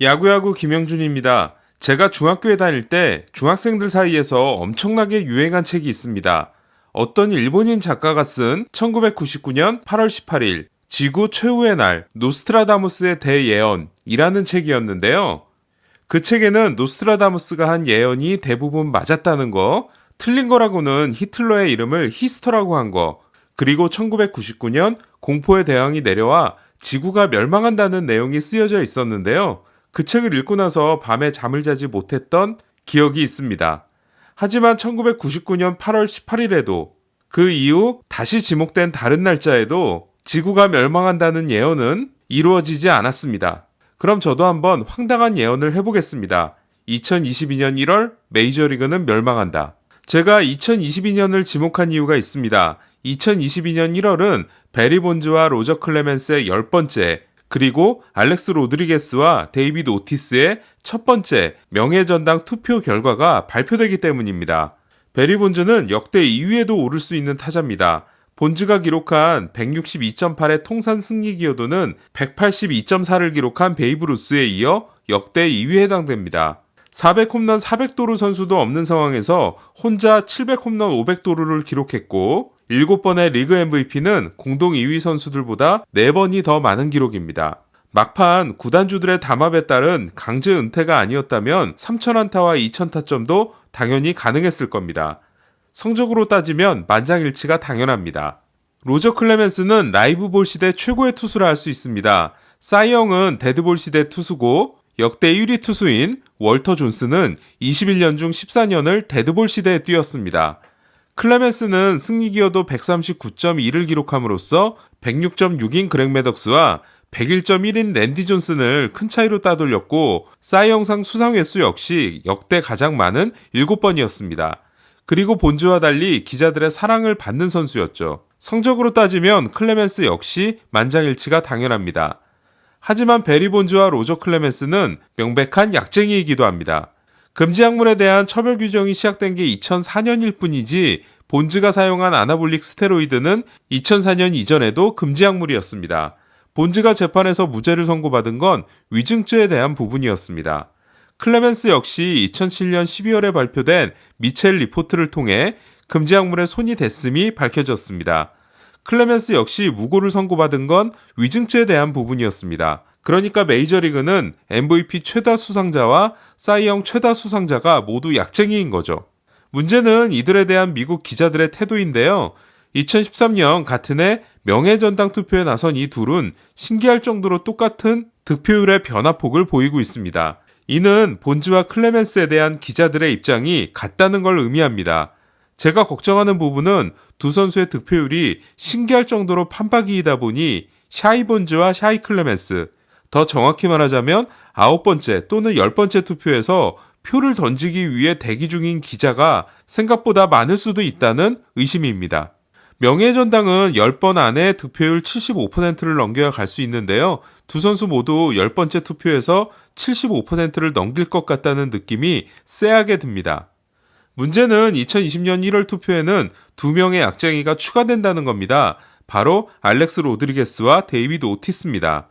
야구야구 김영준입니다. 제가 중학교에 다닐 때 중학생들 사이에서 엄청나게 유행한 책이 있습니다. 어떤 일본인 작가가 쓴 1999년 8월 18일 지구 최후의 날 노스트라다무스의 대예언이라는 책이었는데요. 그 책에는 노스트라다무스가 한 예언이 대부분 맞았다는 거, 틀린 거라고는 히틀러의 이름을 히스터라고 한 거, 그리고 1999년 공포의 대왕이 내려와 지구가 멸망한다는 내용이 쓰여져 있었는데요. 그 책을 읽고 나서 밤에 잠을 자지 못했던 기억이 있습니다. 하지만 1999년 8월 18일에도 그 이후 다시 지목된 다른 날짜에도 지구가 멸망한다는 예언은 이루어지지 않았습니다. 그럼 저도 한번 황당한 예언을 해보겠습니다. 2022년 1월 메이저리그는 멸망한다. 제가 2022년을 지목한 이유가 있습니다. 2022년 1월은 베리 본즈와 로저 클레멘스의 10번째, 그리고 알렉스 로드리게스와 데이비드 오티스의 첫 번째 명예전당 투표 결과가 발표되기 때문입니다. 베리 본즈는 역대 2위에도 오를 수 있는 타자입니다. 본즈가 기록한 162.8의 통산 승리 기여도는 182.4를 기록한 베이브 루스에 이어 역대 2위에 해당됩니다. 400홈런 400도루 선수도 없는 상황에서 혼자 700홈런 500도루를 기록했고 7번의 리그 MVP는 공동 2위 선수들보다 4번이 더 많은 기록입니다. 막판 구단주들의 담합에 따른 강제 은퇴가 아니었다면 3000안타와 2000타점도 당연히 가능했을 겁니다. 성적으로 따지면 만장일치가 당연합니다. 로저 클레멘스는 라이브 볼 시대 최고의 투수라 할 수 있습니다. 사이영은 데드볼 시대 투수고 역대 1위 투수인 월터 존스는 21년 중 14년을 데드볼 시대에 뛰었습니다. 클레멘스는 승리 기여도 139.2를 기록함으로써 106.6인 그렉 매덕스와 101.1인 랜디 존슨을 큰 차이로 따돌렸고 사이영상 수상 횟수 역시 역대 가장 많은 7번이었습니다. 그리고 본즈와 달리 기자들의 사랑을 받는 선수였죠. 성적으로 따지면 클레멘스 역시 만장일치가 당연합니다. 하지만 베리 본즈와 로저 클레멘스는 명백한 약쟁이이기도 합니다. 금지 약물에 대한 처벌 규정이 시작된 게 2004년일 뿐이지 본즈가 사용한 아나볼릭 스테로이드는 2004년 이전에도 금지 약물이었습니다. 본즈가 재판에서 무죄를 선고받은 건 위증죄에 대한 부분이었습니다. 클레멘스 역시 2007년 12월에 발표된 미첼 리포트를 통해 금지 약물에 손이 댔음이 밝혀졌습니다. 클레멘스 역시 무고를 선고받은 건 위증죄에 대한 부분이었습니다. 그러니까 메이저리그는 MVP 최다 수상자와 사이영 최다 수상자가 모두 약쟁이인 거죠. 문제는 이들에 대한 미국 기자들의 태도인데요. 2013년 같은 해 명예전당 투표에 나선 이 둘은 신기할 정도로 똑같은 득표율의 변화폭을 보이고 있습니다. 이는 본즈와 클레멘스에 대한 기자들의 입장이 같다는 걸 의미합니다. 제가 걱정하는 부분은 두 선수의 득표율이 신기할 정도로 판박이이다 보니 샤이 본즈와 샤이 클레멘스, 더 정확히 말하자면 9번째 또는 10번째 투표에서 표를 던지기 위해 대기 중인 기자가 생각보다 많을 수도 있다는 의심입니다. 명예전당은 10번 안에 득표율 75%를 넘겨야 갈 수 있는데요. 두 선수 모두 10번째 투표에서 75%를 넘길 것 같다는 느낌이 쎄하게 듭니다. 문제는 2020년 1월 투표에는 2명의 약쟁이가 추가된다는 겁니다. 바로 알렉스 로드리게스와 데이비드 오티스입니다.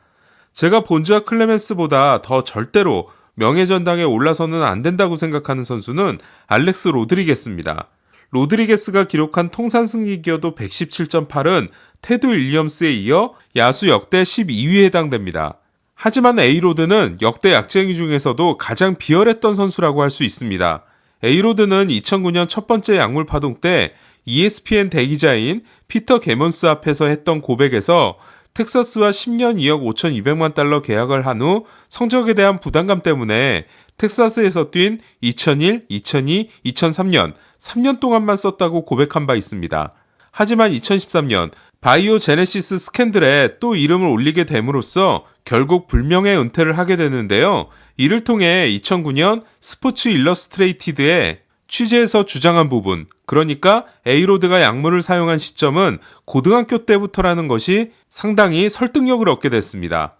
제가 본즈와 클레멘스보다 더 절대로 명예전당에 올라서는 안 된다고 생각하는 선수는 알렉스 로드리게스입니다. 로드리게스가 기록한 통산 승리 기여도 117.8은 테드 윌리엄스에 이어 야수 역대 12위에 해당됩니다. 하지만 에이로드는 역대 약쟁이 중에서도 가장 비열했던 선수라고 할 수 있습니다. 에이로드는 2009년 첫 번째 약물 파동 때 ESPN 대기자인 피터 게몬스 앞에서 했던 고백에서 텍사스와 10년 2억 5,200만 달러 계약을 한 후 성적에 대한 부담감 때문에 텍사스에서 뛴 2001, 2002, 2003년 3년 동안만 썼다고 고백한 바 있습니다. 하지만 2013년 바이오 제네시스 스캔들에 또 이름을 올리게 됨으로써 결국 불명예 은퇴를 하게 되는데요. 이를 통해 2009년 스포츠 일러스트레이티드의 취재에서 주장한 부분, 그러니까 에이로드가 약물을 사용한 시점은 고등학교 때부터라는 것이 상당히 설득력을 얻게 됐습니다.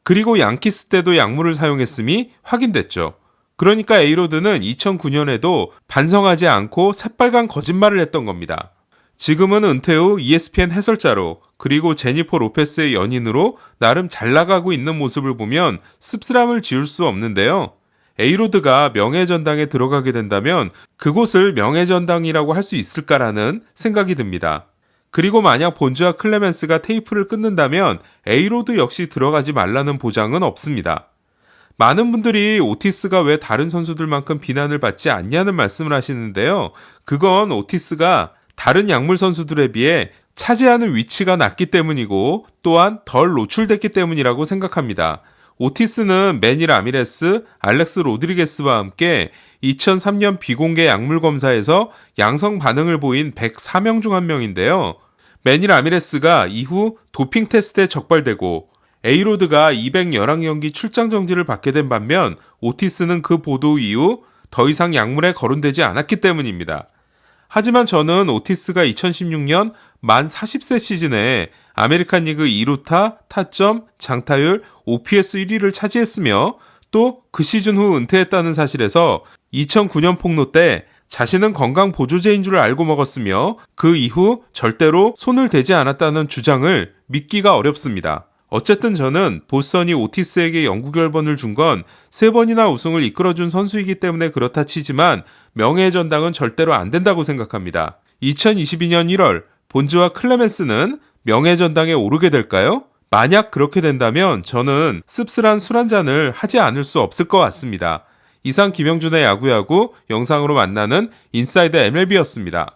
그리고 양키스 때도 약물을 사용했음이 확인됐죠. 그러니까 에이로드는 2009년에도 반성하지 않고 새빨간 거짓말을 했던 겁니다. 지금은 은퇴 후 ESPN 해설자로, 그리고 제니퍼 로페스의 연인으로 나름 잘 나가고 있는 모습을 보면 씁쓸함을 지울 수 없는데요. 에이로드가 명예전당에 들어가게 된다면 그곳을 명예전당이라고 할 수 있을까라는 생각이 듭니다. 그리고 만약 본즈와 클레멘스가 테이프를 끊는다면 에이로드 역시 들어가지 말라는 보장은 없습니다. 많은 분들이 오티스가 왜 다른 선수들만큼 비난을 받지 않냐는 말씀을 하시는데요. 그건 오티스가 다른 약물 선수들에 비해 차지하는 위치가 낮기 때문이고 또한 덜 노출됐기 때문이라고 생각합니다. 오티스는 매니 라미레스, 알렉스 로드리게스와 함께 2003년 비공개 약물 검사에서 양성 반응을 보인 104명 중 한 명인데요. 매니 라미레스가 이후 도핑 테스트에 적발되고 에이로드가 211경기 출장 정지를 받게 된 반면 오티스는 그 보도 이후 더 이상 약물에 거론되지 않았기 때문입니다. 하지만 저는 오티스가 2016년 만 40세 시즌에 아메리칸 리그 2루타, 타점, 장타율, OPS 1위를 차지했으며 또 그 시즌 후 은퇴했다는 사실에서 2009년 폭로 때 자신은 건강 보조제인 줄 알고 먹었으며 그 이후 절대로 손을 대지 않았다는 주장을 믿기가 어렵습니다. 어쨌든 저는 보스턴이 오티스에게 영구 결번을 준 건 3번이나 우승을 이끌어준 선수이기 때문에 그렇다 치지만 명예의 전당은 절대로 안 된다고 생각합니다. 2022년 1월 본즈와 클레멘스는 명예의 전당에 오르게 될까요? 만약 그렇게 된다면 저는 씁쓸한 술 한 잔을 하지 않을 수 없을 것 같습니다. 이상 김영준의 야구야구 영상으로 만나는 인사이드 MLB였습니다.